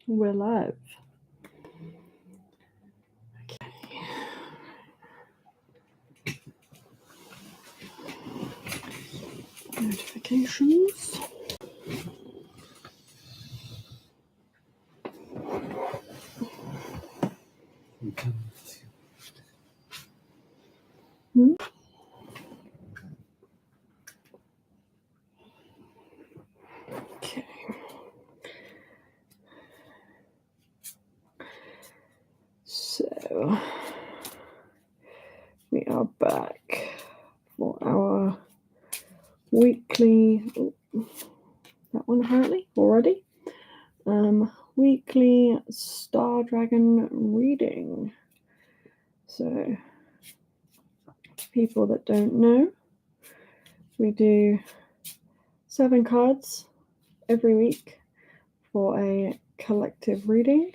We're live. Okay. Notifications. Okay. So we are back for our weekly. That one apparently already. Weekly Star Dragon reading. So, people that don't know, we do 7 cards every week for a collective reading.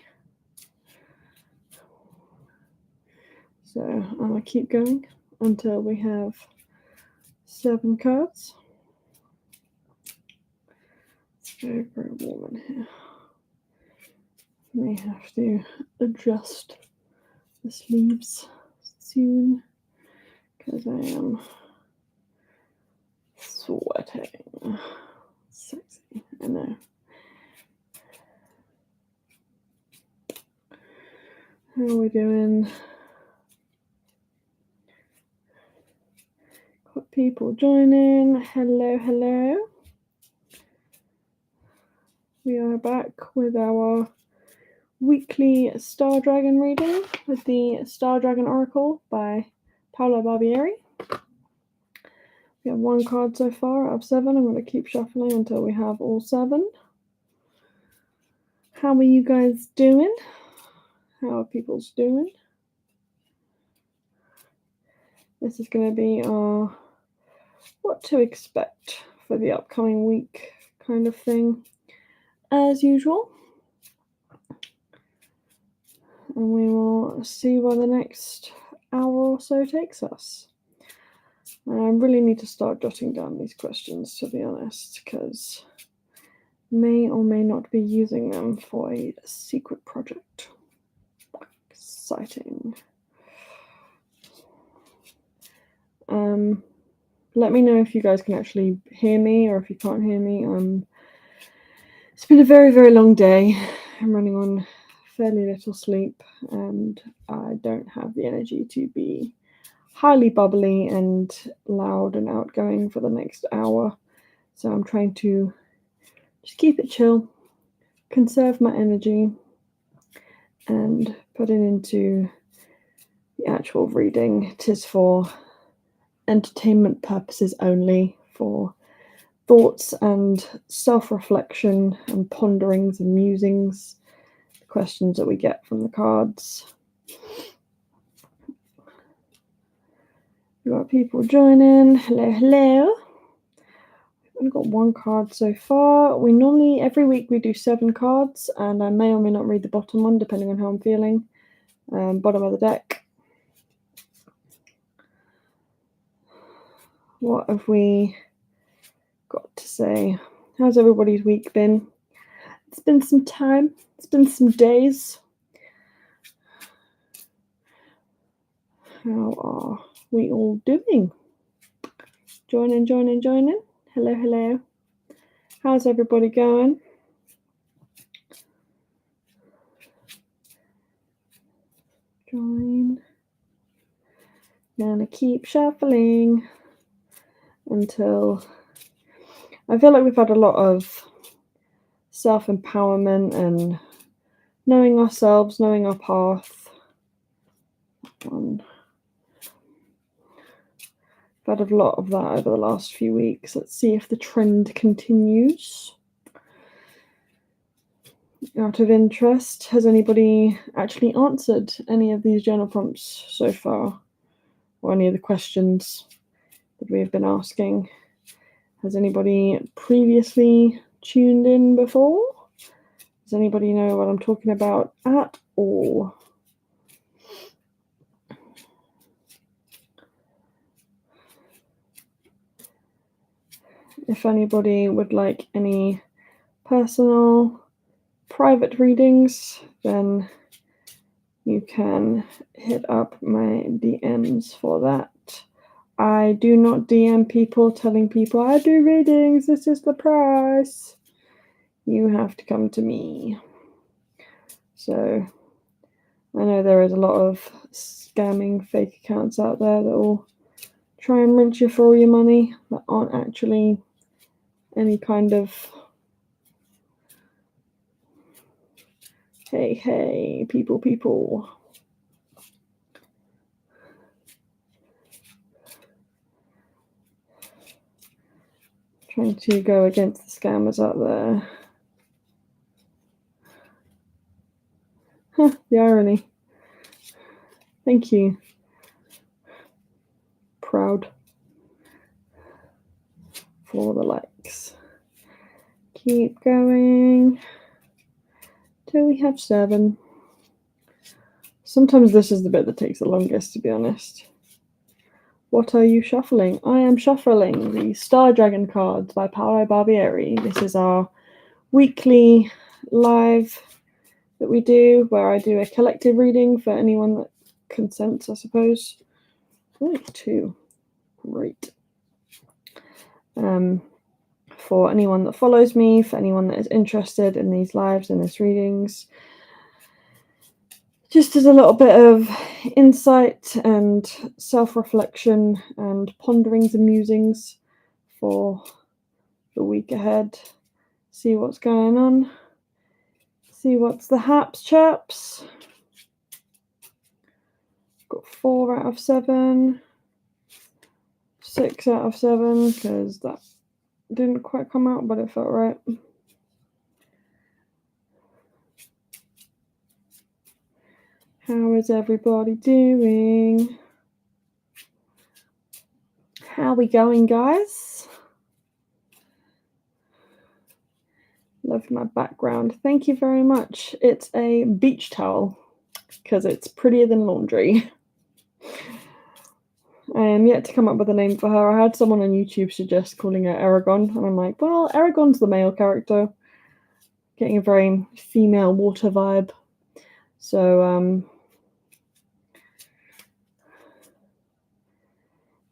So I'm going to keep going until we have 7 cards. It's very, very warm in here. May have to adjust the sleeves soon because I am sweating. Sexy, I know. How are we doing? Got people joining. Hello, hello. We are back with our weekly Star Dragon reading with the Star Dragon Oracle by Paolo Barbieri. We have 1 card so far out of 7. I'm going to keep shuffling until we have all 7. How are you guys doing? How are people's doing? This is going to be our what to expect for the upcoming week kind of thing, as usual. And we will see where the next hour or so takes us. I really need to start jotting down these questions, to be honest, because may or may not be using them for a secret project. Exciting. Let me know if you guys can actually hear me or if you can't hear me. It's been a very, very long day. I'm running on fairly little sleep and I don't have the energy to be highly bubbly and loud and outgoing for the next hour. So I'm trying to just keep it chill, conserve my energy, and put it into the actual reading. 'Tis for entertainment purposes only, for thoughts and self-reflection and ponderings and musings, the questions that we get from the cards. We've got people joining. Hello, hello. We've only got 1 card so far. We normally, every week we do 7 cards, and I may or may not read the bottom one, depending on how I'm feeling. Bottom of the deck. What have we got to say? How's everybody's week been? It's been some time. It's been some days. How are we all doing? Joining. Hello, hello. How's everybody going? Join. Gonna keep shuffling until I feel like we've had a lot of self-empowerment and knowing ourselves, knowing our path. I've had a lot of that over the last few weeks. Let's see if the trend continues. Out of interest, has anybody actually answered any of these journal prompts so far? Or any of the questions that we have been asking? Has anybody previously tuned in before? Does anybody know what I'm talking about at all? If anybody would like any personal private readings, then you can hit up my DMs for that. I do not DM people telling people I do readings, this is the price. You have to come to me. So I know there is a lot of scamming fake accounts out there that will try and rinse you for all your money that aren't actually any kind of hey, people. Trying to go against the scammers out there. The irony. Thank you. Proud for the likes. Keep going till we have 7. Sometimes this is the bit that takes the longest, to be honest. What are you shuffling? I am shuffling the Star Dragon cards by Paolo Barbieri. This is our weekly live that we do, where I do a collective reading for anyone that consents, I suppose. Oh, 2. Great. For anyone that follows me, for anyone that is interested in these lives and these readings, just as a little bit of insight and self-reflection and ponderings and musings for the week ahead. See what's going on. See what's the haps, chaps. Got 4 out of 7. 6 out of 7, because that didn't quite come out, but it felt right. How is everybody doing? How we going, guys? Love my background. Thank you very much. It's a beach towel because it's prettier than laundry. I am yet to come up with a name for her. I had someone on YouTube suggest calling her Aragon, and I'm like, well, Aragon's the male character. Getting a very female water vibe. So,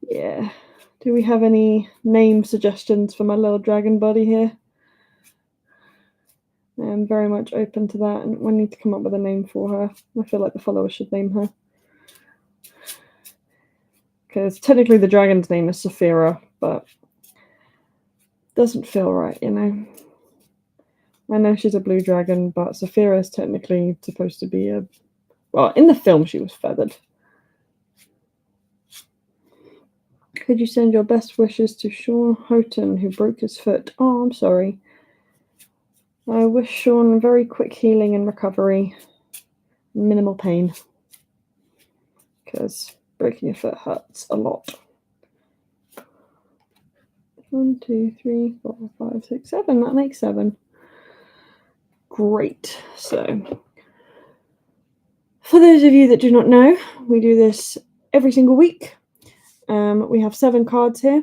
yeah. Do we have any name suggestions for my little dragon buddy here? I am very much open to that, and we need to come up with a name for her. I feel like the followers should name her. Because technically the dragon's name is Saphira, but doesn't feel right, you know. I know she's a blue dragon, but Saphira is technically supposed to be a... Well, in the film she was feathered. Could you send your best wishes to Sean Houghton, who broke his foot? Oh, I'm sorry. I wish Sean very quick healing and recovery. Minimal pain. Because breaking your foot hurts a lot. 1, 2, 3, 4, 5, 6, 7. That makes 7. Great. So, for those of you that do not know, we do this every single week. We have 7 cards here.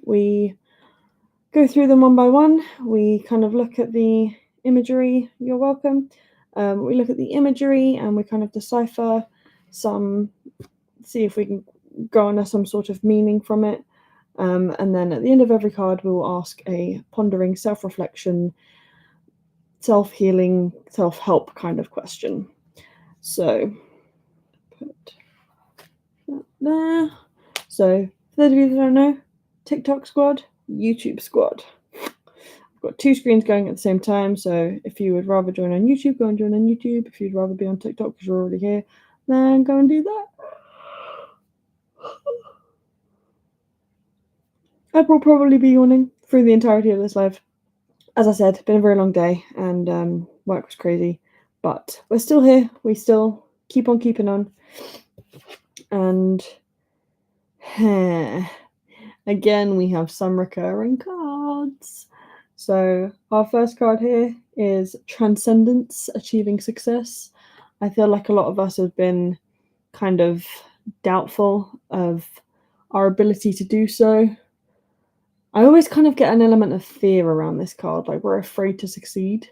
We go through them one by one. We kind of look at the imagery. You're welcome. We look at the imagery and we kind of decipher see if we can garner some sort of meaning from it. And then at the end of every card, we will ask a pondering, self-reflection, self-healing, self-help kind of question. So, put that there. So, for those of you that don't know, TikTok squad, YouTube squad. I've got 2 screens going at the same time, so if you would rather join on YouTube, go and join on YouTube. If you'd rather be on TikTok because you're already here, then go and do that. I will probably be yawning through the entirety of this live. As I said, it's been a very long day and work was crazy, but we're still here. We still keep on keeping on. And again, we have some recurring cards. So our first card here is Transcendence, Achieving Success. I feel like a lot of us have been kind of doubtful of our ability to do so. I always kind of get an element of fear around this card, like we're afraid to succeed.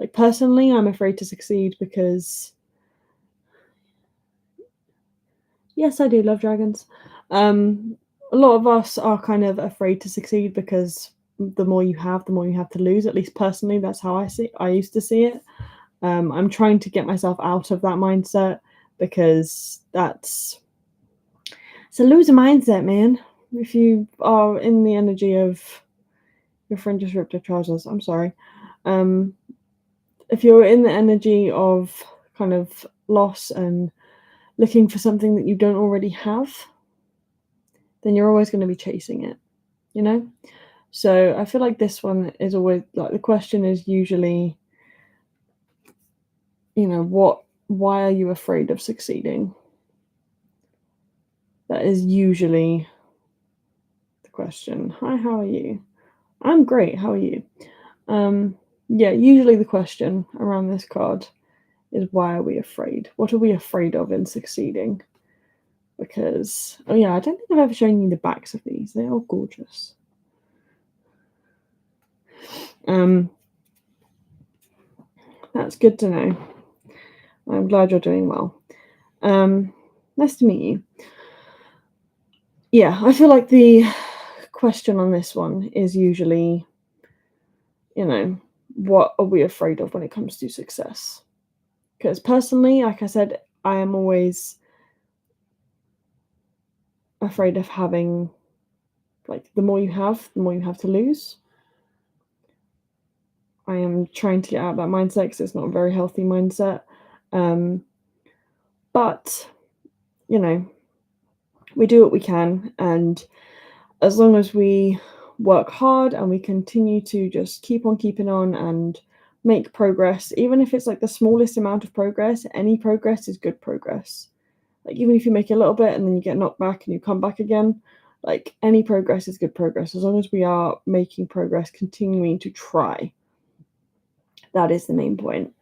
Like, personally, I'm afraid to succeed because, yes, I do love dragons. A lot of us are kind of afraid to succeed because the more you have to lose. At least personally, that's how I used to see it. I'm trying to get myself out of that mindset because it's a loser mindset, man. If you are in the energy of your friend just ripped her trousers, I'm sorry. If you're in the energy of kind of loss and looking for something that you don't already have, then you're always going to be chasing it, you know? So I feel like this one is always like, the question is usually, why are you afraid of succeeding? That is usually the question. Hi, how are you? I'm great. How are you? Yeah, usually the question around this card is, why are we afraid? What are we afraid of in succeeding? Because, oh yeah, I don't think I've ever shown you the backs of these. They're all gorgeous. That's good to know. I'm glad you're doing well. Nice to meet you. Yeah, I feel like the question on this one is usually, what are we afraid of when it comes to success? Because personally, like I said, I am always afraid of having, like, the more you have to lose. I am trying to get out of that mindset because it's not a very healthy mindset. But, we do what we can. And as long as we work hard and we continue to just keep on keeping on and make progress, even if it's like the smallest amount of progress, any progress is good progress. Like, even if you make a little bit and then you get knocked back and you come back again, like, any progress is good progress. As long as we are making progress, continuing to try. That is the main point.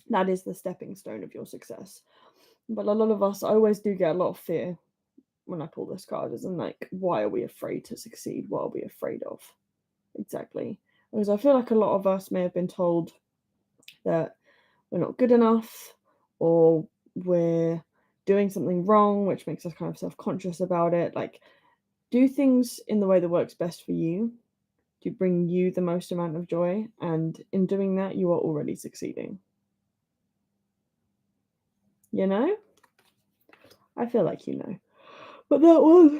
That is the stepping stone of your success. But a lot of us, I always do get a lot of fear when I pull this card, as in, like, why are we afraid to succeed? What are we afraid of? Exactly. Because I feel like a lot of us may have been told that we're not good enough, or we're doing something wrong, which makes us kind of self-conscious about it. Like, do things in the way that works best for you to bring you the most amount of joy, and in doing that, you are already succeeding. I feel like but that was,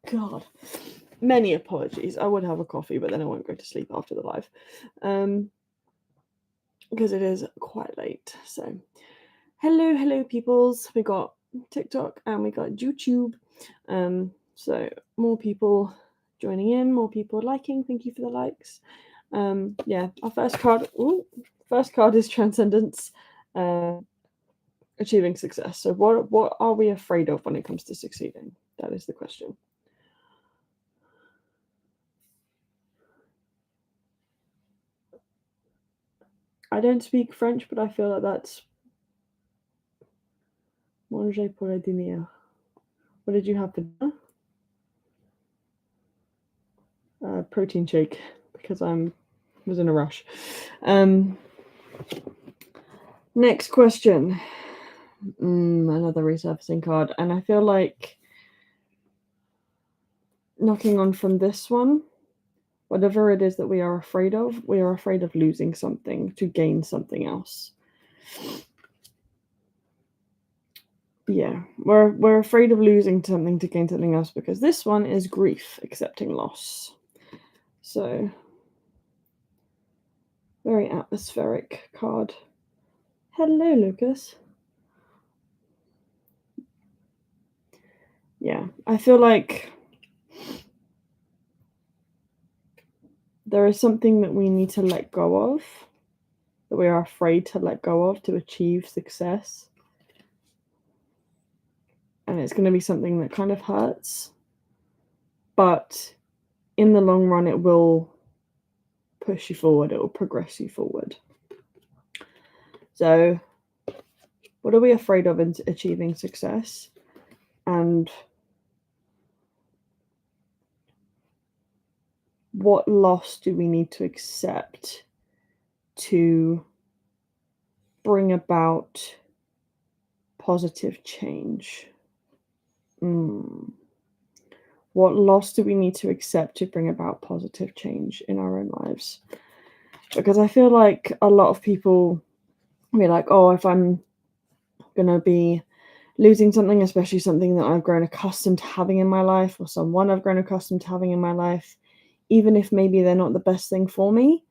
God, many apologies. I would have a coffee, but then I won't go to sleep after the live, because it is quite late. So hello peoples. We got TikTok and we got YouTube. So more people joining in, more people liking. Thank you for the likes. Yeah, our first card is Transcendence, achieving success. So what are we afraid of when it comes to succeeding? That is the question. I don't speak French, but I feel like that's manger pour le dîner. What did you have for dinner? Protein shake, because I was in a rush. Next question. Another resurfacing card, and I feel like knocking on from this one, whatever it is that we are afraid of losing something to gain something else. Yeah, we're afraid of losing something to gain something else, because this one is grief, accepting loss. So, very atmospheric card. Hello, Lucas. Yeah, I feel like there is something that we need to let go of, that we are afraid to let go of to achieve success. And it's going to be something that kind of hurts, but in the long run, it will push you forward, it will progress you forward. So, what are we afraid of in achieving success? And what loss do we need to accept to bring about positive change? What loss do we need to accept to bring about positive change in our own lives? Because I feel like a lot of people be like, oh, if I'm going to be losing something, especially something that I've grown accustomed to having in my life, or someone I've grown accustomed to having in my life, even if maybe they're not the best thing for me,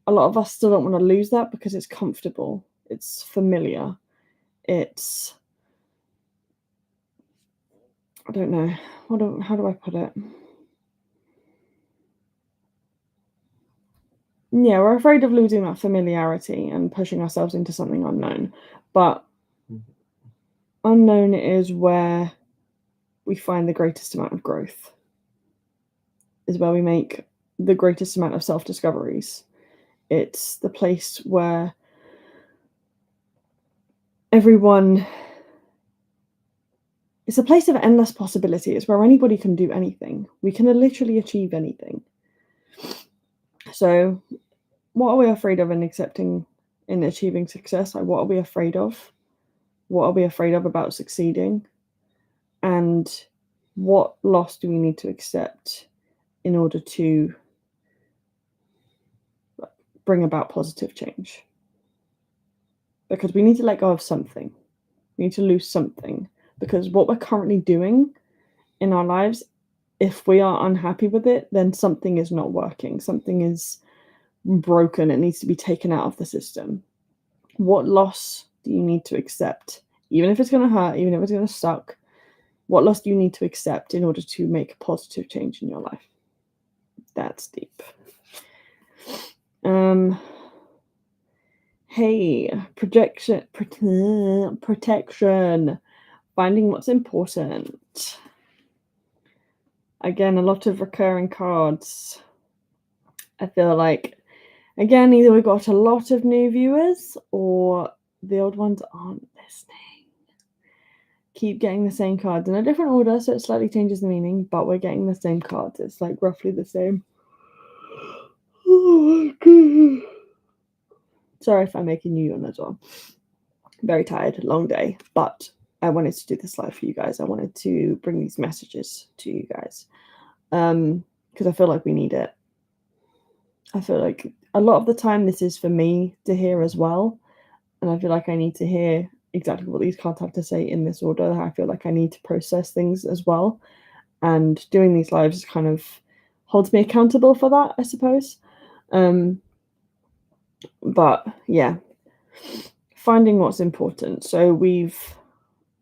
a lot of us still don't want to lose that because it's comfortable, it's familiar, it's, I don't know, how do I put it? Yeah, we're afraid of losing that familiarity and pushing ourselves into something unknown. But unknown is where we find the greatest amount of growth, is where we make the greatest amount of self-discoveries. It's the place where everyone, it's a place of endless possibility. It's where anybody can do anything. We can literally achieve anything. So what are we afraid of in accepting, in achieving success? Like, what are we afraid of? What are we afraid of about succeeding? And what loss do we need to accept in order to bring about positive change? Because we need to let go of something. We need to lose something. Because what we're currently doing in our lives, if we are unhappy with it, then something is not working. Something is broken. It needs to be taken out of the system. What loss do you need to accept? Even if it's going to hurt, even if it's going to suck, what loss do you need to accept in order to make a positive change in your life? That's deep. Hey, protection, finding what's important. Again, a lot of recurring cards. I feel like, again, either we got a lot of new viewers or the old ones aren't listening. Keep getting the same cards in a different order, so it slightly changes the meaning, but we're getting the same cards. It's like roughly the same. Oh my god. Sorry if I'm making you yawn as well. Very tired, long day, but I wanted to do this live for you guys. I wanted to bring these messages to you guys because I feel like we need it. I feel like a lot of the time this is for me to hear as well, and I feel like I need to hear exactly what these cards have to say in this order. I feel like I need to process things as well, and doing these lives kind of holds me accountable for that, I suppose. But yeah, finding what's important. So we've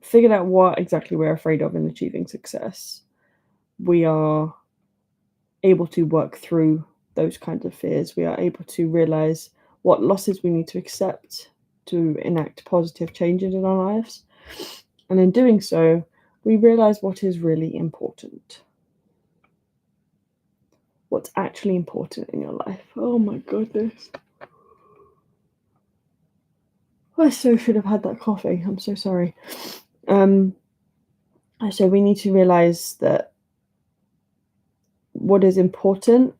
figured out what exactly we're afraid of in achieving success. We are able to work through those kinds of fears. We are able to realize what losses we need to accept to enact positive changes in our lives. And in doing so, we realize what is really important. What's actually important in your life. Oh my goodness. I so should have had that coffee. I'm so sorry. So we need to realize that what is important,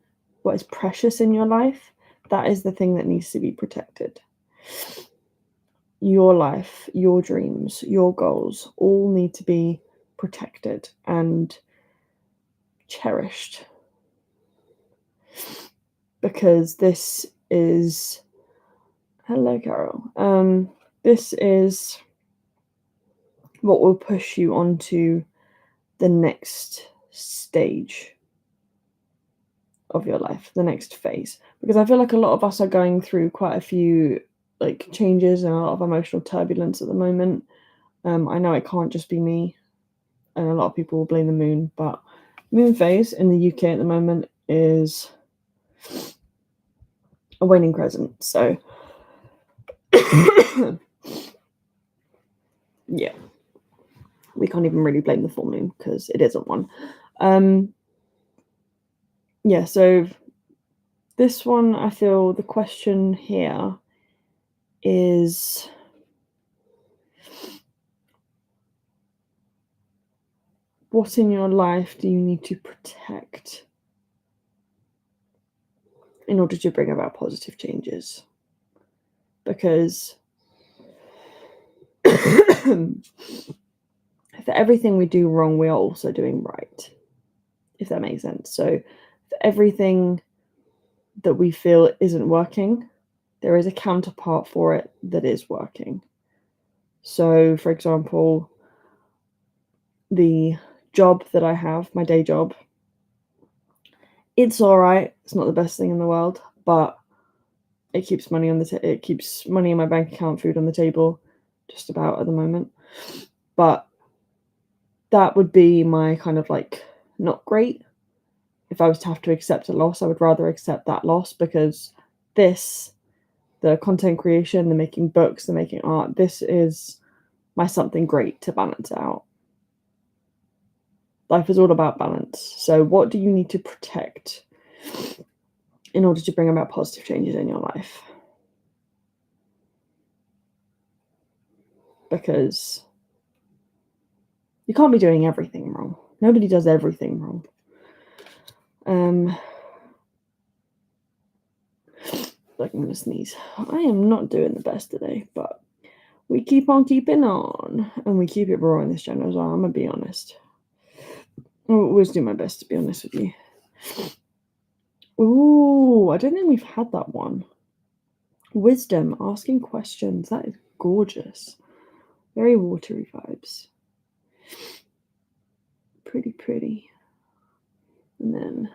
what is precious in your life, that is the thing that needs to be protected. Your life, your dreams, your goals all need to be protected and cherished. Because this is, hello Carol, this is what will push you onto the next stage of your life, the next phase. Because I feel like a lot of us are going through quite a few like changes and a lot of emotional turbulence at the moment. I know it can't just be me, and a lot of people will blame the moon, but moon phase in the UK at the moment is a waning crescent. So yeah, we can't even really blame the full moon because it isn't one. Yeah, so this one, I feel the question here is, what in your life do you need to protect in order to bring about positive changes. Because for everything we do wrong, we are also doing right, if that makes sense. So for everything that we feel isn't working, there is a counterpart for it that is working. So, for example, the job that I have, my day job, it's all right. It's not the best thing in the world, but it keeps money on it keeps money in my bank account, food on the table, just about at the moment. But that would be my kind of like not great. If I was to have to accept a loss, I would rather accept that loss, because the content creation, the making books, the making art, this is my something great to balance it out. Life is all about balance. So what do you need to protect in order to bring about positive changes in your life? Because you can't be doing everything wrong. Nobody does everything wrong. Like, I'm gonna sneeze. I am not doing the best today, but we keep on keeping on, and we keep it raw in this channel as well. I'm gonna be honest. I'll always do my best to be honest with you. Ooh, I don't think we've had that one. Wisdom, asking questions. That is gorgeous. Very watery vibes. Pretty. And then,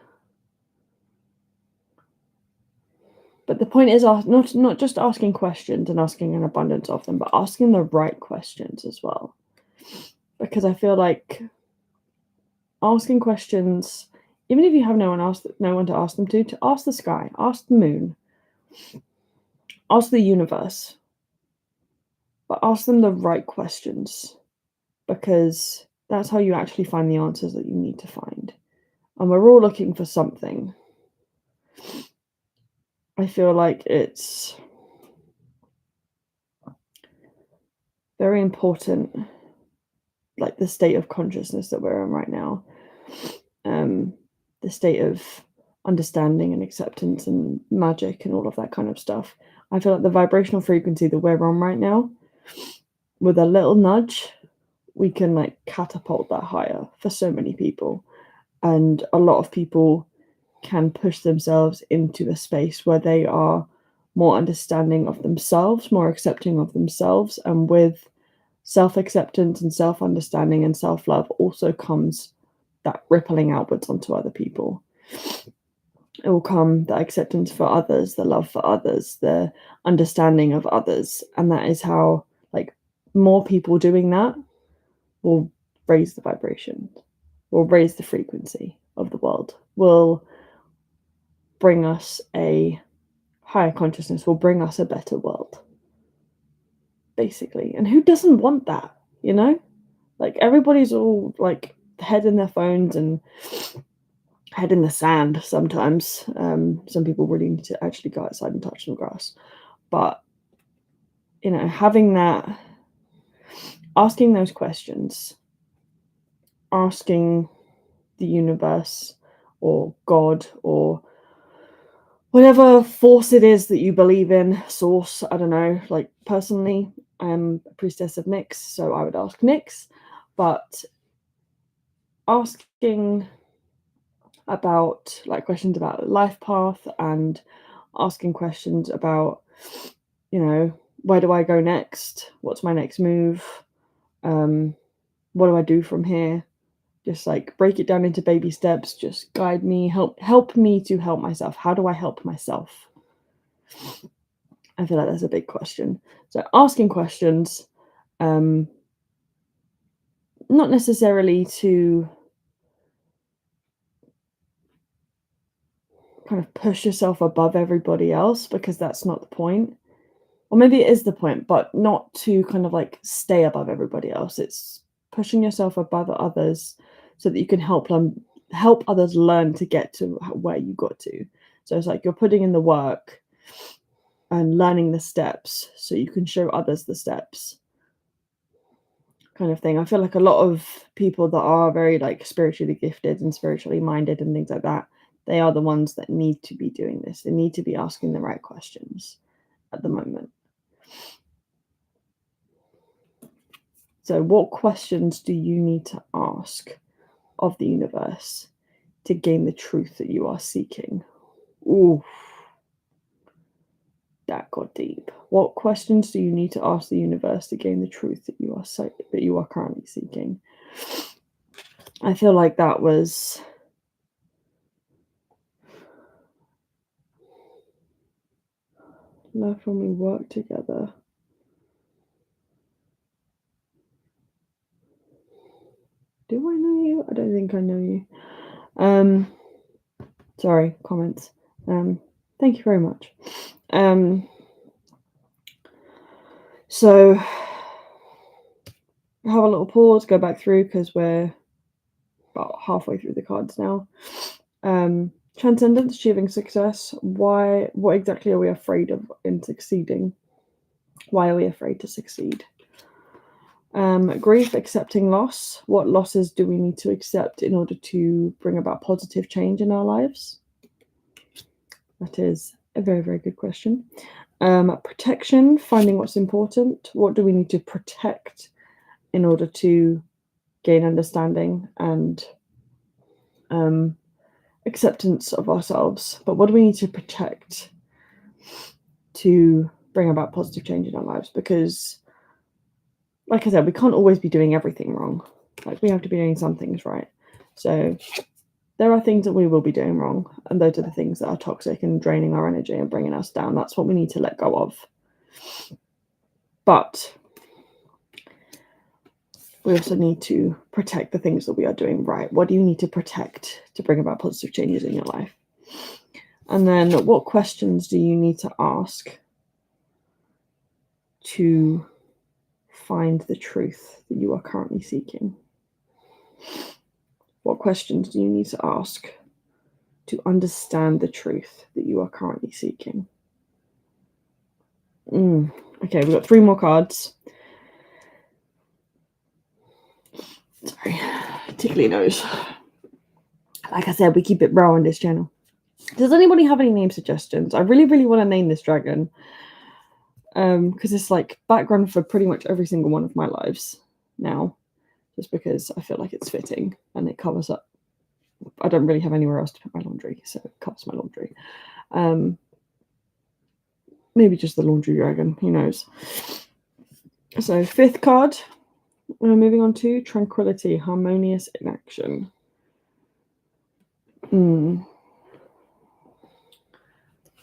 but the point is not just asking questions and asking an abundance of them, but asking the right questions as well. Because I feel like asking questions, even if you have no one to ask them to ask the sky, ask the moon, ask the universe, but ask them the right questions, because that's how you actually find the answers that you need to find. And we're all looking for something. I feel like it's very important, like the state of consciousness that we're in right now, the state of understanding and acceptance and magic and all of that kind of stuff. I feel like the vibrational frequency that we're on right now, with a little nudge, we can like catapult that higher for so many people. And a lot of people can push themselves into a space where they are more understanding of themselves, more accepting of themselves. And with self-acceptance and self-understanding and self-love also comes that rippling outwards onto other people. It will come the acceptance for others, the love for others, the understanding of others. And that is how, like, more people doing that will raise the vibration, will raise the frequency of the world, will bring us a higher consciousness, will bring us a better world, basically. And who doesn't want that, you know? Like, everybody's all like head in their phones and head in the sand sometimes. Some people really need to actually go outside and touch some grass. But, you know, having that, asking those questions, asking the universe or God or whatever force it is that you believe in, source, I don't know. Like, personally, I'm a priestess of Nyx, so I would ask Nyx. But asking about, like, questions about life path and asking questions about, you know, where do I go next? What's my next move? What do I do from here? Just like break it down into baby steps. Just guide me, help me to help myself. How do I help myself? I feel like that's a big question. So asking questions, not necessarily to kind of push yourself above everybody else, because that's not the point. Or maybe it is the point, but not to kind of like stay above everybody else. It's pushing yourself above others so that you can help others learn to get to where you got to. So it's like you're putting in the work and learning the steps so you can show others the steps, kind of thing. I feel like a lot of people that are very like spiritually gifted and spiritually minded and things like that, They are the ones that need to be doing this. They need to be asking the right questions at the moment. So what questions do you need to ask of the universe to gain the truth that you are seeking? Ooh, that got deep. What questions do you need to ask the universe to gain the truth that you are currently seeking? I feel like that was love when we work together. Do I know you? I don't think I know you. Sorry, comments. Thank you very much. So have a little pause, go back through because we're about halfway through the cards now. Transcendence, achieving success. What exactly are we afraid of in succeeding? Why are we afraid to succeed? Grief, accepting loss. What losses do we need to accept in order to bring about positive change in our lives? That is a very, very good question. Protection, finding what's important. What do we need to protect in order to gain understanding and acceptance of ourselves? But what do we need to protect to bring about positive change in our lives? Because, like I said, we can't always be doing everything wrong. Like, we have to be doing some things right. So there are things that we will be doing wrong, and those are the things that are toxic and draining our energy and bringing us down. That's what we need to let go of. But we also need to protect the things that we are doing right. What do you need to protect to bring about positive changes in your life? And then what questions do you need to ask to find the truth that you are currently seeking? What questions do you need to ask to understand the truth that you are currently seeking? Okay, we've got 3 more cards. Sorry, tickly nose. Like I said, we keep it raw on this channel. Does anybody have any name suggestions? I really, really want to name this dragon. Because it's like background for pretty much every single one of my lives now. Just because I feel like it's fitting and it covers up. I don't really have anywhere else to put my laundry, so it covers my laundry. Maybe just the laundry dragon, who knows. So 5th card, we're moving on to tranquility, harmonious in action.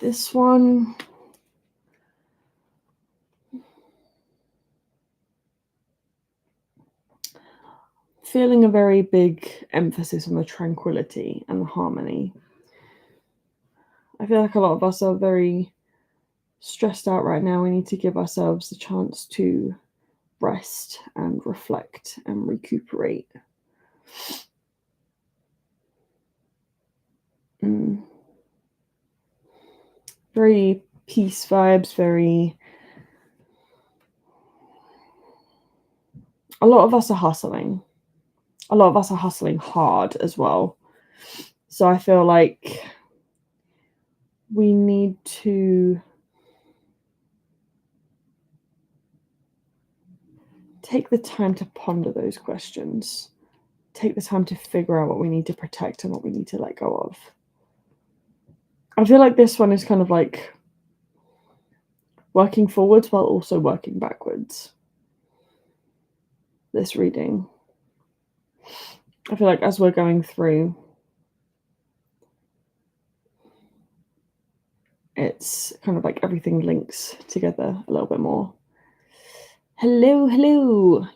This one, feeling a very big emphasis on the tranquility and the harmony. I feel like a lot of us are very stressed out right now. We need to give ourselves the chance to rest and reflect and recuperate. Very peace vibes, a lot of us are hustling. A lot of us are hustling hard as well. So I feel like we need to take the time to ponder those questions. Take the time to figure out what we need to protect and what we need to let go of. I feel like this one is kind of like working forwards while also working backwards. This reading. I feel like as we're going through, it's kind of like everything links together a little bit more. Hello,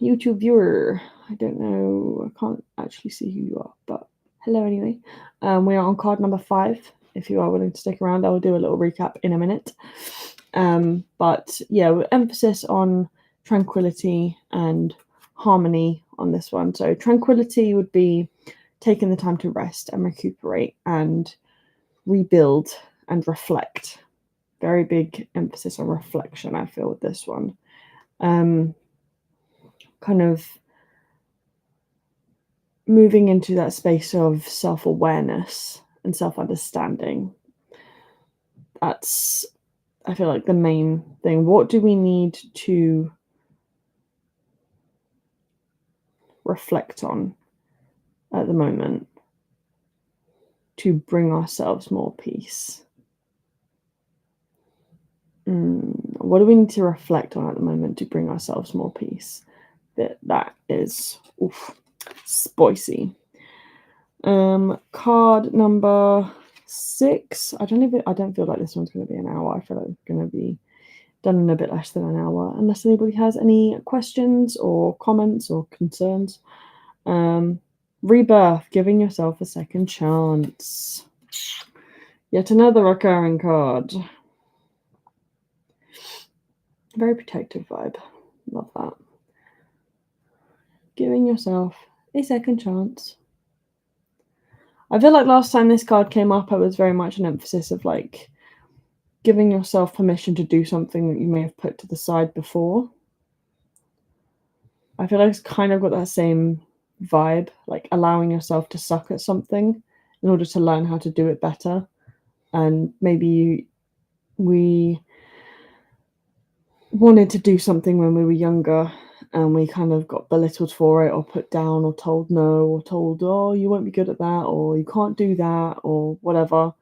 YouTube viewer. I don't know, I can't actually see who you are, but hello anyway. We are on card number 5. If you are willing to stick around, I will do a little recap in a minute. But yeah, with emphasis on tranquility and harmony on this one. So tranquility would be taking the time to rest and recuperate and rebuild and reflect. Very big emphasis on reflection, I feel, with this one. Kind of moving into that space of self-awareness and self-understanding. That's, I feel like, the main thing. What do we need to reflect on at the moment to bring ourselves more peace? What do we need to reflect on at the moment to bring ourselves more peace? That is spicy. Card number 6. I don't feel like this one's going to be an hour. I feel like it's going to be done in a bit less than an hour, unless anybody has any questions or comments or concerns. Rebirth, giving yourself a second chance. Yet another recurring card. Very protective vibe. Love that. Giving yourself a second chance. I feel like last time this card came up, it was very much an emphasis of like giving yourself permission to do something that you may have put to the side before. I feel like it's kind of got that same vibe, like allowing yourself to suck at something in order to learn how to do it better. And maybe we wanted to do something when we were younger and we kind of got belittled for it or put down or told no or told, oh, you won't be good at that or you can't do that or whatever.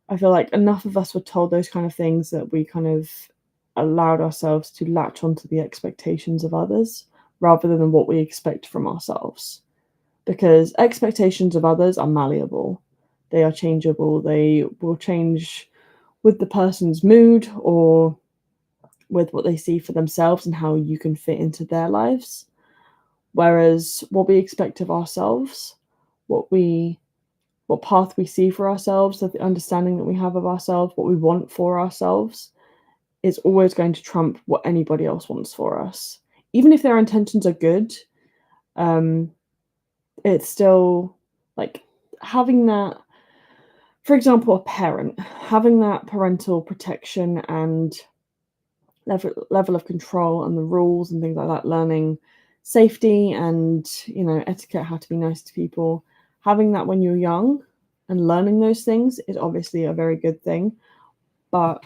I feel like enough of us were told those kind of things that we kind of allowed ourselves to latch onto the expectations of others rather than what we expect from ourselves. Because expectations of others are malleable. They are changeable. They will change with the person's mood or with what they see for themselves and how you can fit into their lives. Whereas what we expect of ourselves, what path we see for ourselves, the understanding that we have of ourselves, what we want for ourselves, is always going to trump what anybody else wants for us. Even if their intentions are good, it's still like having that, for example, a parent, having that parental protection and level of control and the rules and things like that, learning safety and, etiquette, how to be nice to people. Having that when you're young and learning those things is obviously a very good thing. But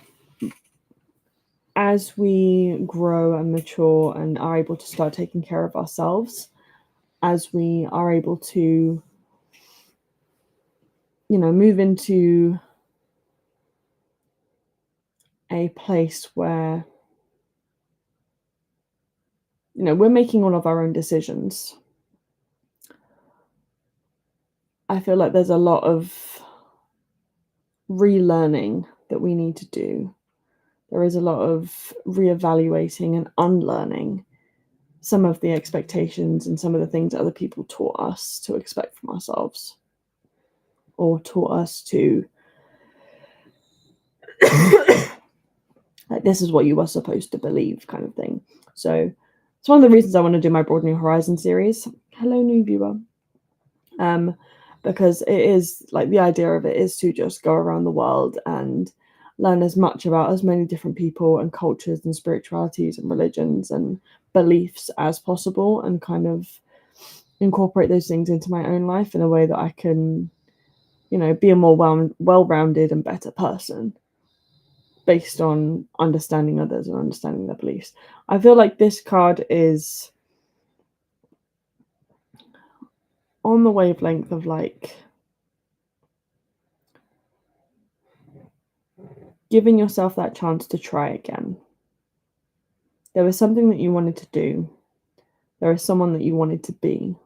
as we grow and mature and are able to start taking care of ourselves, as we are able to, move into a place where, we're making all of our own decisions, I feel like there's a lot of relearning that we need to do. There is a lot of reevaluating and unlearning some of the expectations and some of the things that other people taught us to expect from ourselves or taught us to like, this is what you are supposed to believe kind of thing. So it's one of the reasons I want to do my Broadening Horizon series. Hello, new viewer. Because it is like the idea of it is to just go around the world and learn as much about as many different people and cultures and spiritualities and religions and beliefs as possible and kind of incorporate those things into my own life in a way that I can, be a more well-rounded and better person based on understanding others and understanding their beliefs. I feel like this card is on the wavelength of like giving yourself that chance to try again. There was something that you wanted to do. There is someone that you wanted to be.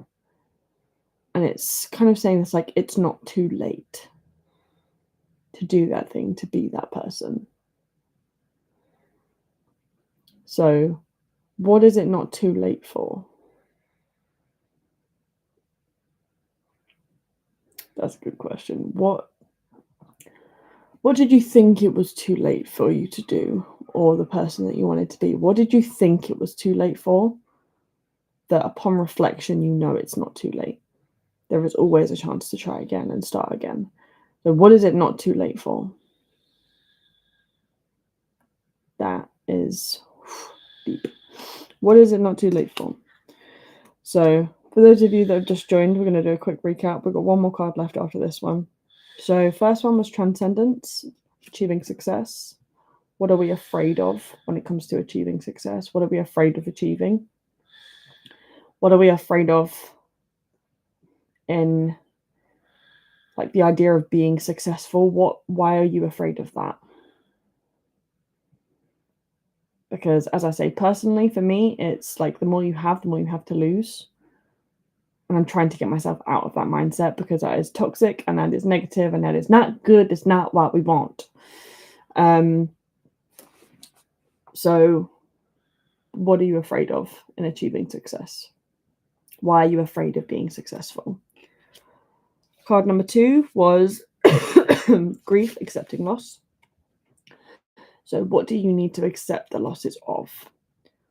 And it's kind of saying this like, it's not too late to do that thing, to be that person. So what is it not too late for? That's a good question. What did you think it was too late for you to do, or the person that you wanted to be? What did you think it was too late for? That upon reflection, it's not too late. There is always a chance to try again and start again. So what is it not too late for? That is deep. What is it not too late for? So for those of you that have just joined, we're going to do a quick recap. We've got one more card left after this one. So first one was transcendence, achieving success. What are we afraid of when it comes to achieving success? What are we afraid of achieving? What are we afraid of in like the idea of being successful? Why are you afraid of that? Because as I say, personally, for me, it's like the more you have to lose. And I'm trying to get myself out of that mindset because that is toxic and that is negative and that is not good. It's not what we want. So what are you afraid of in achieving success? Why are you afraid of being successful? Card number 2 was grief, accepting loss. So what do you need to accept the losses of?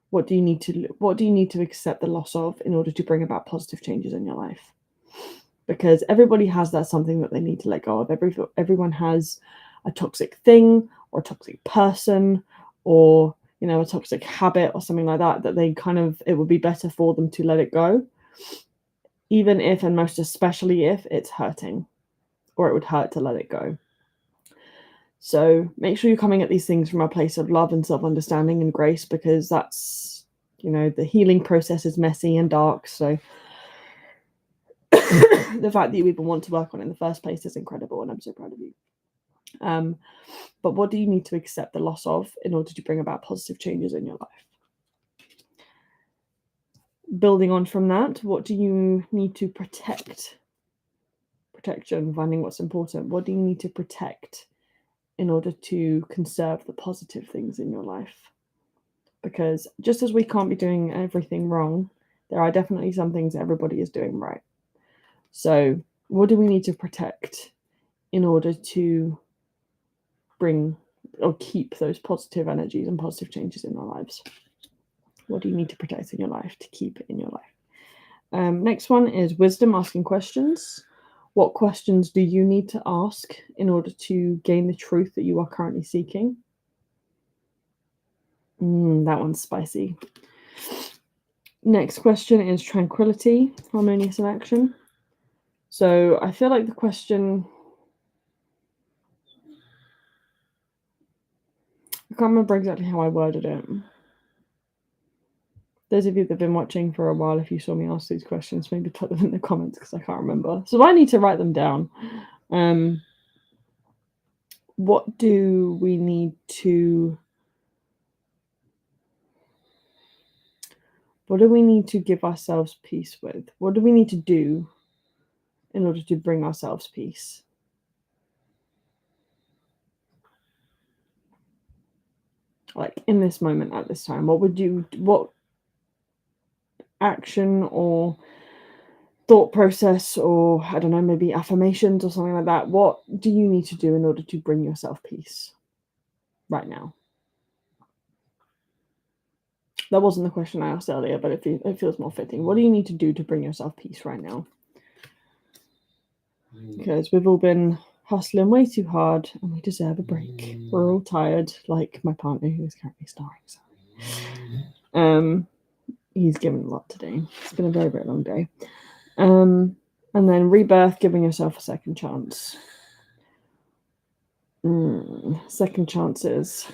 What do you need to accept the loss of in order to bring about positive changes in your life? Because everybody has that something that they need to let go of. Everyone has a toxic thing or a toxic person or a toxic habit or something like that they kind of, it would be better for them to let it go, even if, and most especially if, it's hurting or it would hurt to let it go. So make sure you're coming at these things from a place of love and self-understanding and grace, because that's, the healing process is messy and dark. So the fact that you even want to work on it in the first place is incredible, and I'm so proud of you. But what do you need to accept the loss of in order to bring about positive changes in your life? Building on from that, what do you need to protect? Protection, finding what's important. What do you need to protect in order to conserve the positive things in your life? Because just as we can't be doing everything wrong, there are definitely some things everybody is doing right. So what do we need to protect in order to bring or keep those positive energies and positive changes in our lives? What do you need to protect in your life to keep it in your life? Next one is wisdom, asking questions. What questions do you need to ask in order to gain the truth that you are currently seeking? That one's spicy. Next question is tranquility, harmonious in action. So I feel like the question, I can't remember exactly how I worded it. Those of you that have been watching for a while, if you saw me ask these questions, maybe put them in the comments because I can't remember. So I need to write them down. What do we need to give ourselves peace with? What do we need to do in order to bring ourselves peace? Like in this moment at this time, what action or thought process, or I don't know, maybe affirmations or something like that, what do you need to do in order to bring yourself peace right now? That wasn't the question I asked earlier, but it feels more fitting. What do you need to do to bring yourself peace right now? Because we've all been hustling way too hard and we deserve a break. We're all tired, like my partner who is currently starring. He's given a lot today. It's been a very, very long day. And then rebirth, giving yourself a second chance. Second chances.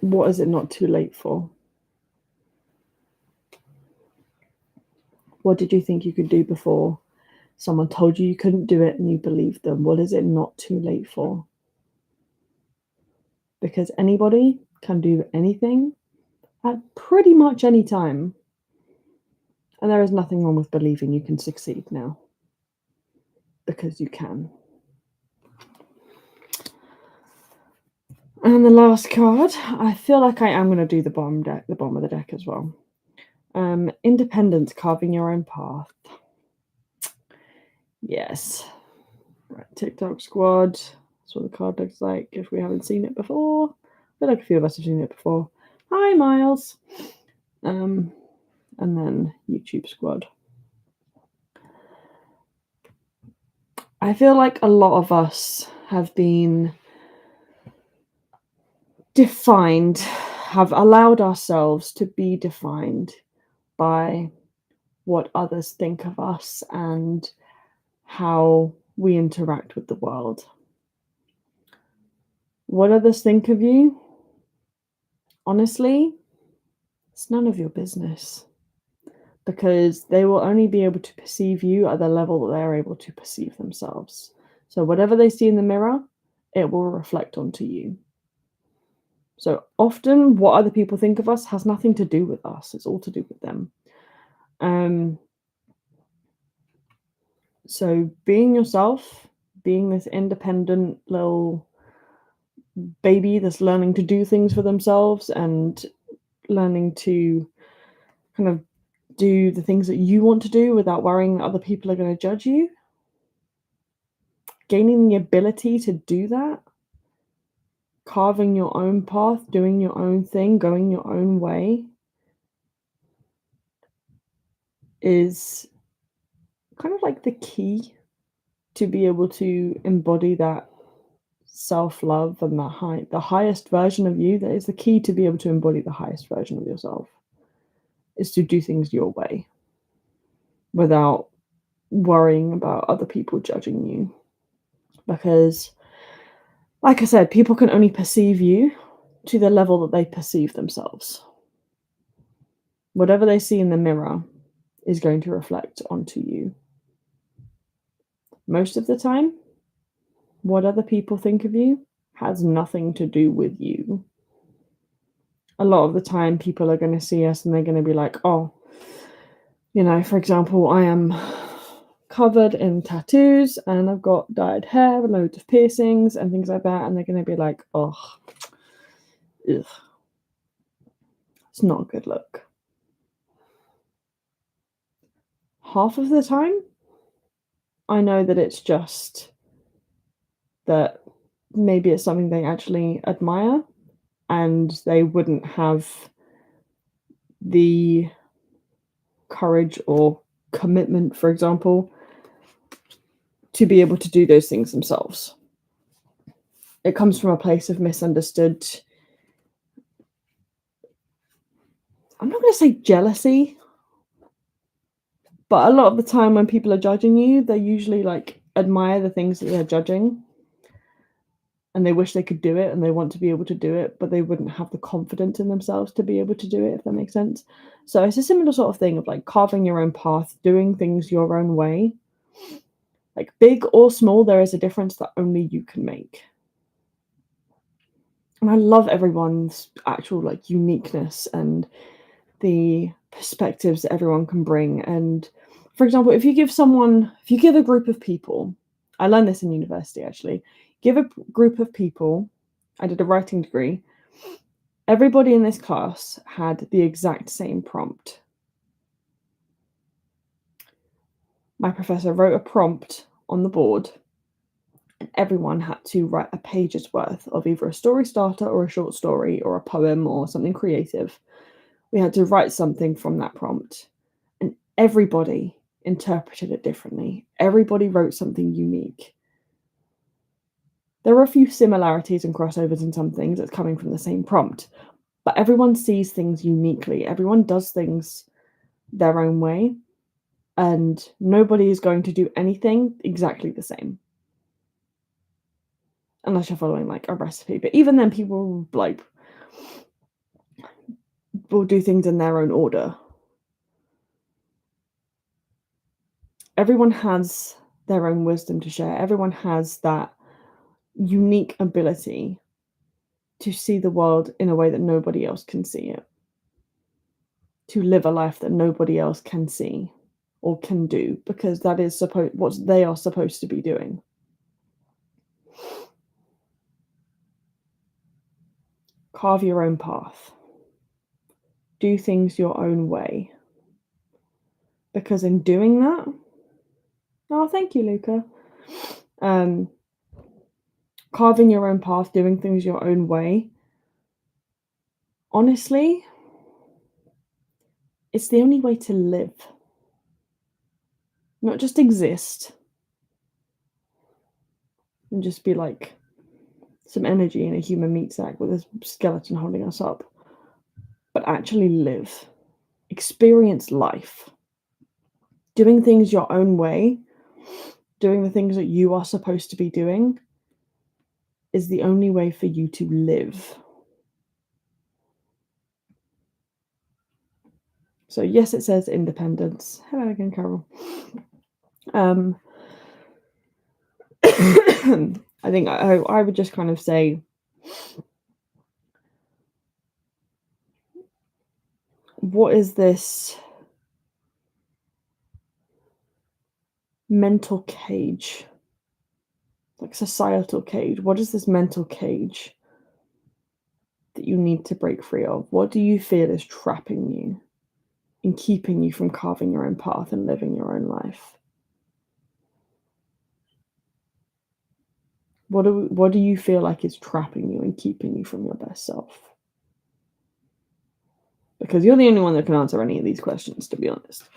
What is it not too late for? What did you think you could do before someone told you couldn't do it and you believed them? What is it not too late for? Because anybody can do anything at pretty much any time. And there is nothing wrong with believing you can succeed now. Because you can. And the last card, I feel like I am going to do the bottom of the deck as well. Independence, carving your own path. Yes. Right, TikTok squad. That's what the card looks like if we haven't seen it before. I feel like a few of us have seen it before. Hi, Miles. And then YouTube squad. I feel like a lot of us have been defined, have allowed ourselves to be defined by what others think of us and how we interact with the world. What others think of you, honestly, it's none of your business, because they will only be able to perceive you at the level that they're able to perceive themselves. So whatever they see in the mirror, it will reflect onto you. So often what other people think of us has nothing to do with us. It's all to do with them. So being yourself, being this independent little baby that's learning to do things for themselves and learning to kind of do the things that you want to do without worrying that other people are going to judge you. Gaining the ability to do that, carving your own path, doing your own thing, going your own way is kind of like the key to be able to embody that self-love and the highest version of you. That is the key to be able to embody the highest version of yourself, is to do things your way without worrying about other people judging you. Because, like I said, people can only perceive you to the level that they perceive themselves. Whatever they see in the mirror is going to reflect onto you. Most of the time, what other people think of you has nothing to do with you. A lot of the time, people are going to see us and they're going to be like, oh, for example, I am covered in tattoos and I've got dyed hair and loads of piercings and things like that. And they're going to be like, oh, ugh, it's not a good look. Half of the time, I know that it's just that maybe it's something they actually admire and they wouldn't have the courage or commitment, for example, to be able to do those things themselves. It comes from a place of misunderstood, I'm not going to say jealousy, but a lot of the time when people are judging you, they usually admire the things that they're judging and they wish they could do it and they want to be able to do it, but they wouldn't have the confidence in themselves to be able to do it, if that makes sense. So it's a similar sort of thing of carving your own path, doing things your own way. Big or small, there is a difference that only you can make. And I love everyone's actual uniqueness and the perspectives that everyone can bring. And for example, if you give a group of people, I learned this in university actually, give a group of people, I did a writing degree, everybody in this class had the exact same prompt. My professor wrote a prompt on the board and everyone had to write a page's worth of either a story starter or a short story or a poem or something creative. We had to write something from that prompt, and everybody interpreted it differently. Everybody wrote something unique. There are a few similarities and crossovers in some things that's coming from the same prompt, but everyone sees things uniquely. Everyone does things their own way, and nobody is going to do anything exactly the same. Unless you're following a recipe. But even then, people will do things in their own order. Everyone has their own wisdom to share. Everyone has that unique ability to see the world in a way that nobody else can see it. To live a life that nobody else can see or can do, because that is what they are supposed to be doing. Carve your own path. Do things your own way. Because in doing that, oh, thank you, Luca. Carving your own path, doing things your own way, honestly, it's the only way to live. Not just exist and just be some energy in a human meat sack with a skeleton holding us up, but actually live, experience life. Doing things your own way, doing the things that you are supposed to be doing, is the only way for you to live. So yes, it says independence. Hello again, Carol. I think I would just kind of say, what is this mental cage? Like societal cage. What is this mental cage that you need to break free of? What do you feel is trapping you and keeping you from carving your own path and living your own life? What do you feel like is trapping you and keeping you from your best self? Because you're the only one that can answer any of these questions, to be honest.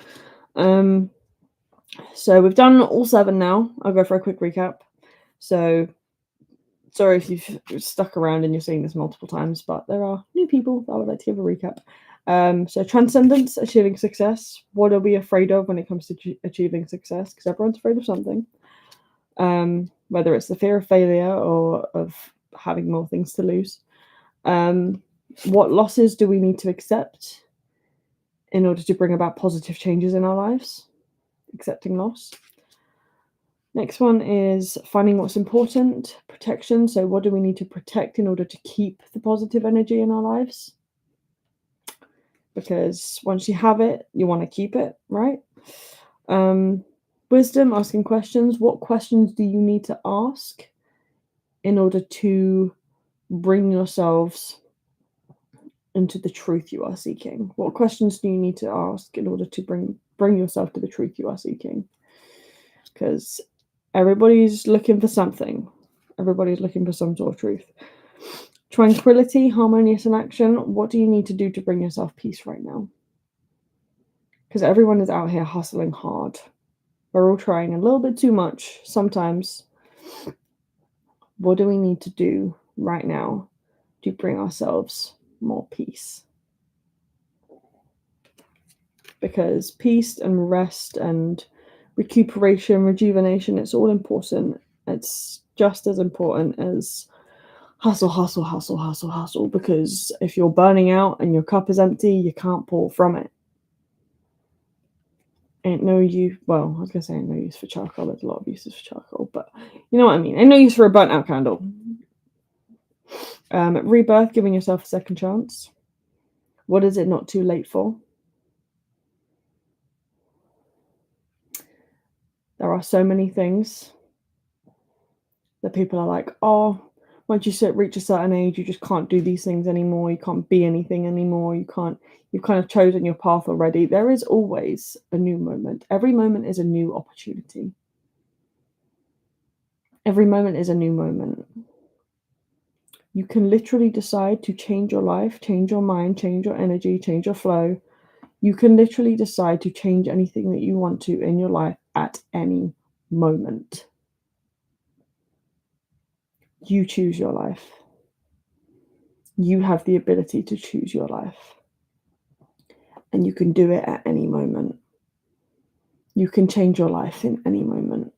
So we've done all 7 now. I'll go for a quick recap. So sorry if you've stuck around and you're seeing this multiple times, but there are new people that I would like to give a recap. So transcendence, achieving success. What are we afraid of when it comes to achieving success? Because everyone's afraid of something. Whether it's the fear of failure or of having more things to lose. What losses do we need to accept in order to bring about positive changes in our lives? Accepting loss. Next one is finding what's important, protection. So what do we need to protect in order to keep the positive energy in our lives? Because once you have it, you want to keep it, right? Wisdom, asking questions. What questions do you need to ask in order to bring yourselves into the truth you are seeking? What questions do you need to ask in order to bring yourself to the truth you are seeking? Because everybody's looking for something. Everybody's looking for some sort of truth. Tranquility, harmonious in action. What do you need to do to bring yourself peace right now? Because everyone is out here hustling hard. We're all trying a little bit too much sometimes. What do we need to do right now to bring ourselves more peace? Because peace and rest and recuperation, rejuvenation, it's all important. It's just as important as hustle, hustle, hustle, hustle, hustle. Because if you're burning out and your cup is empty, you can't pour from it. Ain't no use. Well, I was gonna say ain't no use for charcoal. There's a lot of uses for charcoal, but you know what I mean. Ain't no use for a burnt out candle. Rebirth, giving yourself a second chance. What is it not too late for? There are so many things that people are like, oh, once you reach a certain age, you just can't do these things anymore. You can't be anything anymore. You've kind of chosen your path already. There is always a new moment. Every moment is a new opportunity. Every moment is a new moment. You can literally decide to change your life, change your mind, change your energy, change your flow. You can literally decide to change anything that you want to in your life at any moment. You choose your life. You have the ability to choose your life. And you can do it at any moment. You can change your life in any moment.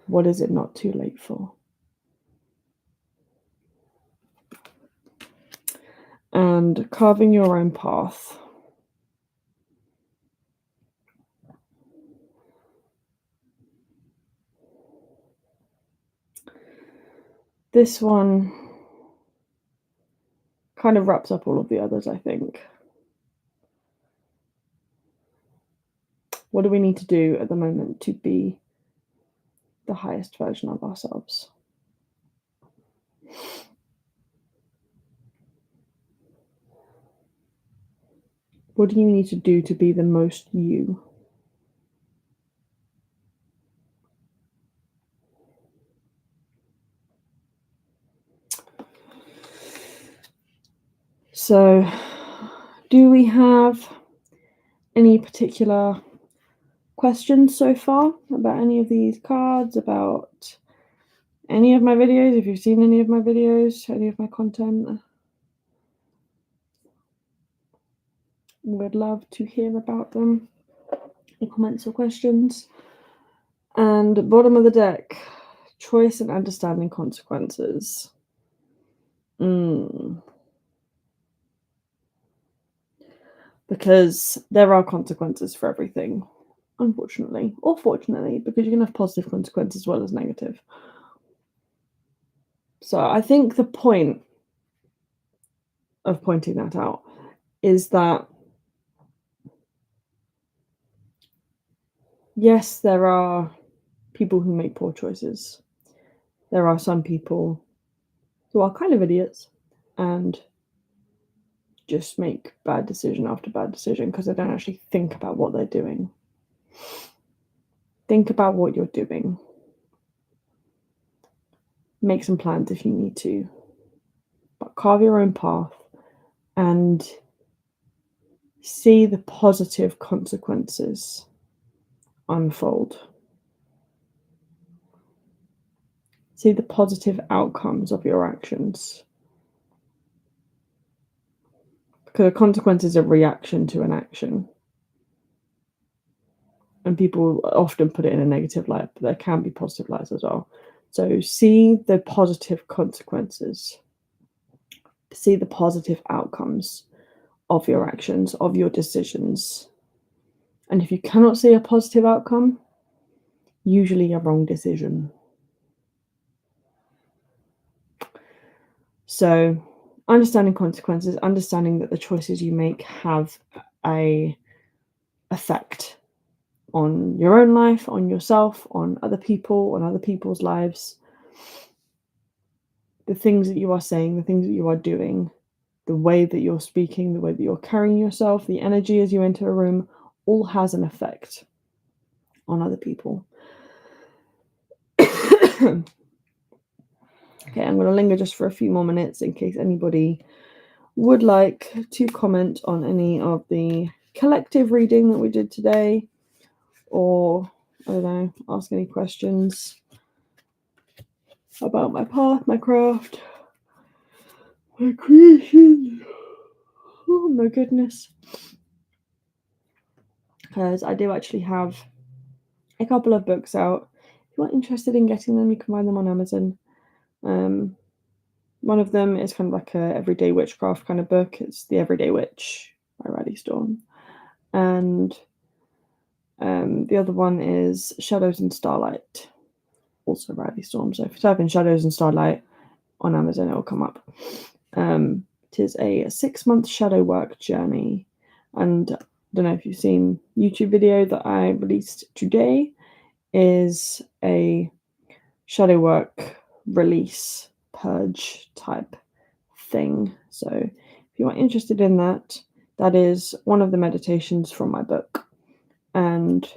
What is it not too late for? And carving your own path. This one kind of wraps up all of the others, I think. What do we need to do at the moment to be the highest version of ourselves? What do you need to do to be the most you? So, do we have any particular questions so far about any of these cards, about any of my videos? If you've seen any of my videos, any of my content? Would love to hear about them. Any comments or questions? And bottom of the deck, choice and understanding consequences. Because there are consequences for everything, unfortunately, or fortunately, because you can have positive consequences as well as negative. So I think the point of pointing that out is that, yes, there are people who make poor choices. There are some people who are kind of idiots and just make bad decision after bad decision because they don't actually think about what they're doing. Think about what you're doing. Make some plans if you need to. But carve your own path and see the positive consequences unfold. See the positive outcomes of your actions. Because a consequence is a reaction to an action. And people often put it in a negative light, but there can be positive lights as well. So see the positive consequences. See the positive outcomes of your actions, of your decisions. And if you cannot see a positive outcome, usually a wrong decision. So understanding consequences, understanding that the choices you make have a effect on your own life, on yourself, on other people, on other people's lives. The things that you are saying, the things that you are doing, the way that you're speaking, the way that you're carrying yourself, the energy as you enter a room, all has an effect on other people. Okay, I'm going to linger just for a few more minutes in case anybody would like to comment on any of the collective reading that we did today, or, I don't know, ask any questions about my path, my craft, my creation. Oh my goodness. Because I do actually have a couple of books out. If you are interested in getting them, you can buy them on Amazon. One of them is kind of like a everyday witchcraft kind of book. It's The Everyday Witch by Riley Storm. And the other one is Shadows and Starlight, also Riley Storm. So if you type in Shadows and Starlight on Amazon, it will come up. It is a 6-month shadow work journey. And I don't know if you've seen YouTube video that I released today, is a shadow work release purge type thing. So if you are interested in that, that is one of the meditations from my book. And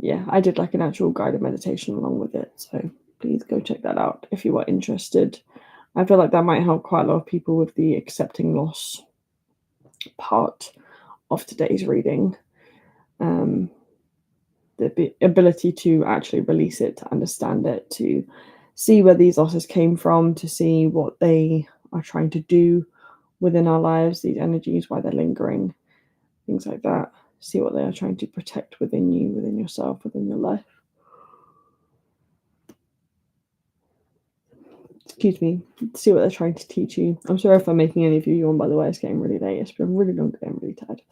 yeah, I did like an actual guided meditation along with it. So please go check that out if you are interested. I feel like that might help quite a lot of people with the accepting loss part of today's reading. The ability to actually release it, to understand it, to see where these losses came from, to see what they are trying to do within our lives, these energies, why they're lingering, things like that. See what they are trying to protect within you, within yourself, within your life. Excuse me. See what they're trying to teach you. I'm sorry if I'm making any of you yawn, by the way. It's getting really late. It's been a really long day. I'm really tired.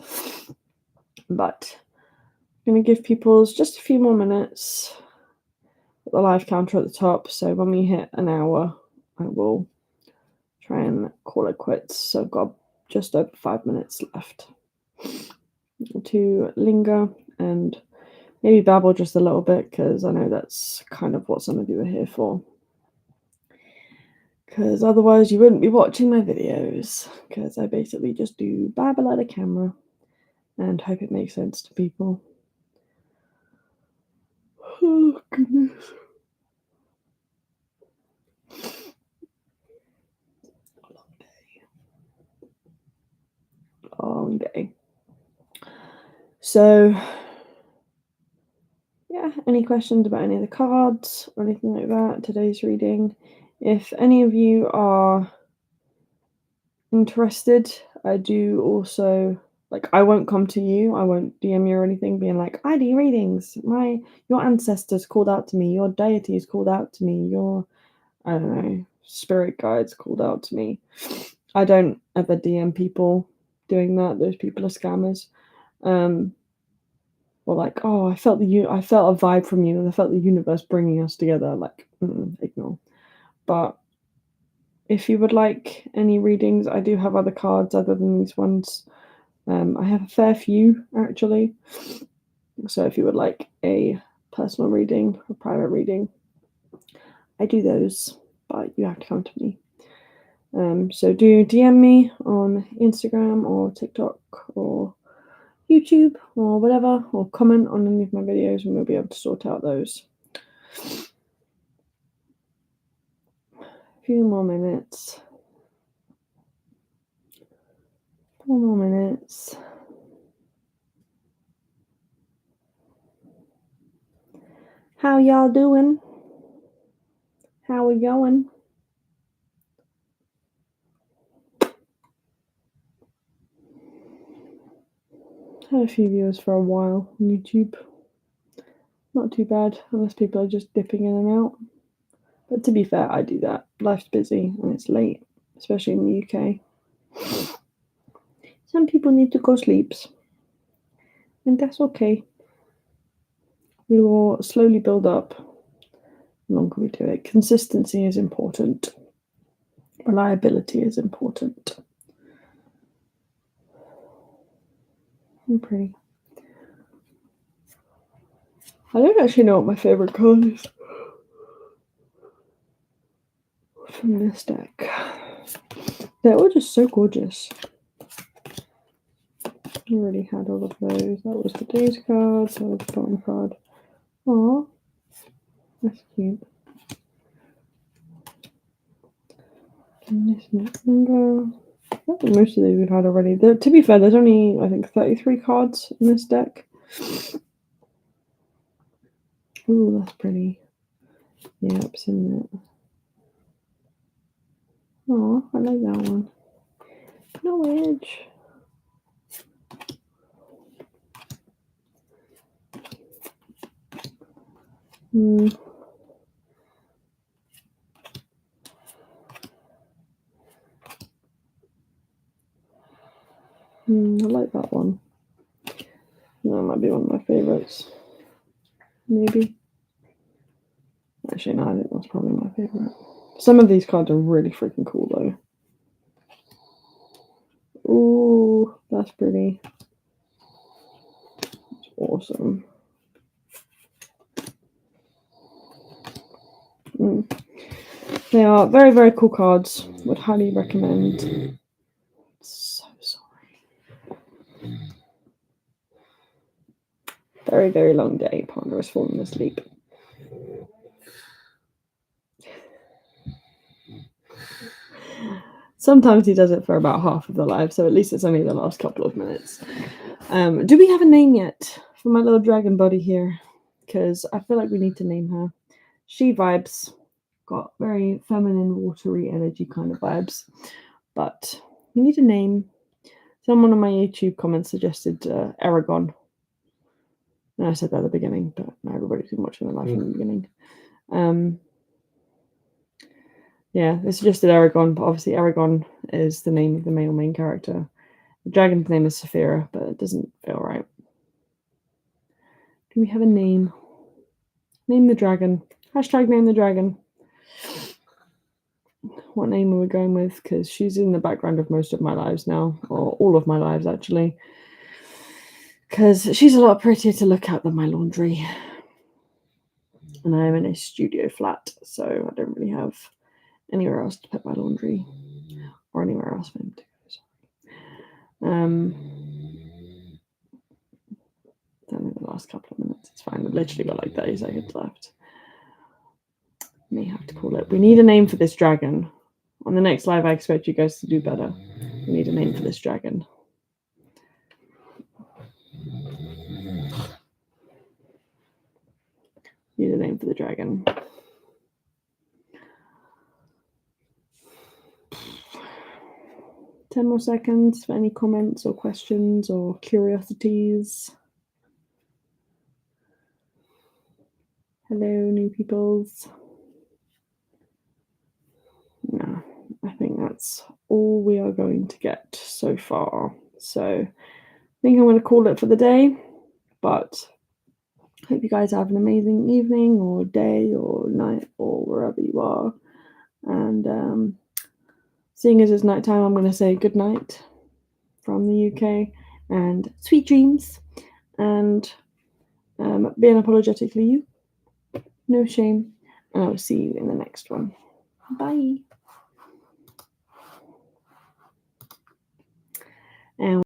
But I'm going to give people just a few more minutes. Put the live counter at the top. So when we hit an hour, I will try and call it quits. So I've got just over 5 minutes left to linger and maybe babble just a little bit, because I know that's kind of what some of you are here for. Because otherwise you wouldn't be watching my videos, because I basically just do babble at a camera and hope it makes sense to people. Oh, goodness. Long day. So, yeah, any questions about any of the cards or anything like that? Today's reading. If any of you are interested, I do also like I won't come to you. I won't DM you or anything being like, I do readings. Your ancestors called out to me, your deities called out to me, your I don't know, spirit guides called out to me. I don't ever DM people doing that. Those people are scammers. Or like, oh, I felt I felt a vibe from you, and I felt the universe bringing us together. Like, ignore. But if you would like any readings, I do have other cards other than these ones. I have a fair few actually. So if you would like a personal reading, a private reading, I do those, but you have to come to me. So do DM me on Instagram or TikTok or YouTube or whatever, or comment on any of my videos and we'll be able to sort out those. A few more minutes. 4 more minutes. How y'all doing? How we going? Had a few viewers for a while on YouTube. Not too bad, unless people are just dipping in and out. But to be fair, I do that. Life's busy and it's late, especially in the UK. Some people need to go sleep, and that's okay. We will slowly build up the longer we do it. Consistency is important. Reliability is important. I'm pretty. I don't actually know what my favourite card is from this deck. They're all just so gorgeous. I already had all of those. That was the day's card, that was the bottom card. Aww. That's cute. And this next longer. I think most of these we've had already. To be fair, there's only, I think, 33 cards in this deck. Ooh, that's pretty. Yeah, it's in it. Oh, I like that one. No edge. I like that one. That might be one of my favorites. Maybe. Actually, no, I think that's probably my favorite. Some of these cards are really freaking cool, though. Ooh, that's pretty. That's awesome. They are very, very cool cards. Would highly recommend. So sorry. Very, very long day. Partner has fallen asleep. Sometimes he does it for about half of the live, so at least it's only the last couple of minutes. Do we have a name yet for my little dragon buddy here? Because I feel like we need to name her. She vibes. Got very feminine, watery energy kind of vibes. But we need a name. Someone on my YouTube comment suggested Aragon. And I said that at the beginning, but not everybody's been watching the live from the beginning. Yeah, they suggested Aragon, but obviously Aragon is the name of the male main character. The dragon's name is Saphira, but it doesn't feel right. Can we have a name? Name the dragon. Hashtag name the dragon. What name are we going with? Because she's in the background of most of my lives now, or all of my lives actually. Because she's a lot prettier to look at than my laundry. And I am in a studio flat, so I don't really have anywhere else to put my laundry, or anywhere else for him to go. Only the last couple of minutes. It's fine. We've literally got like 30 seconds left. May have to call it. We need a name for this dragon. On the next live, I expect you guys to do better. We need a name for this dragon. Need a name for the dragon. 10 more seconds for any comments or questions or curiosities. Hello, new peoples. No, I think that's all we are going to get so far. So I think I'm going to call it for the day, but hope you guys have an amazing evening or day or night or wherever you are. And seeing as it's nighttime, I'm going to say good night from the UK and sweet dreams. And be unapologetically you. No shame. And I will see you in the next one. Bye. And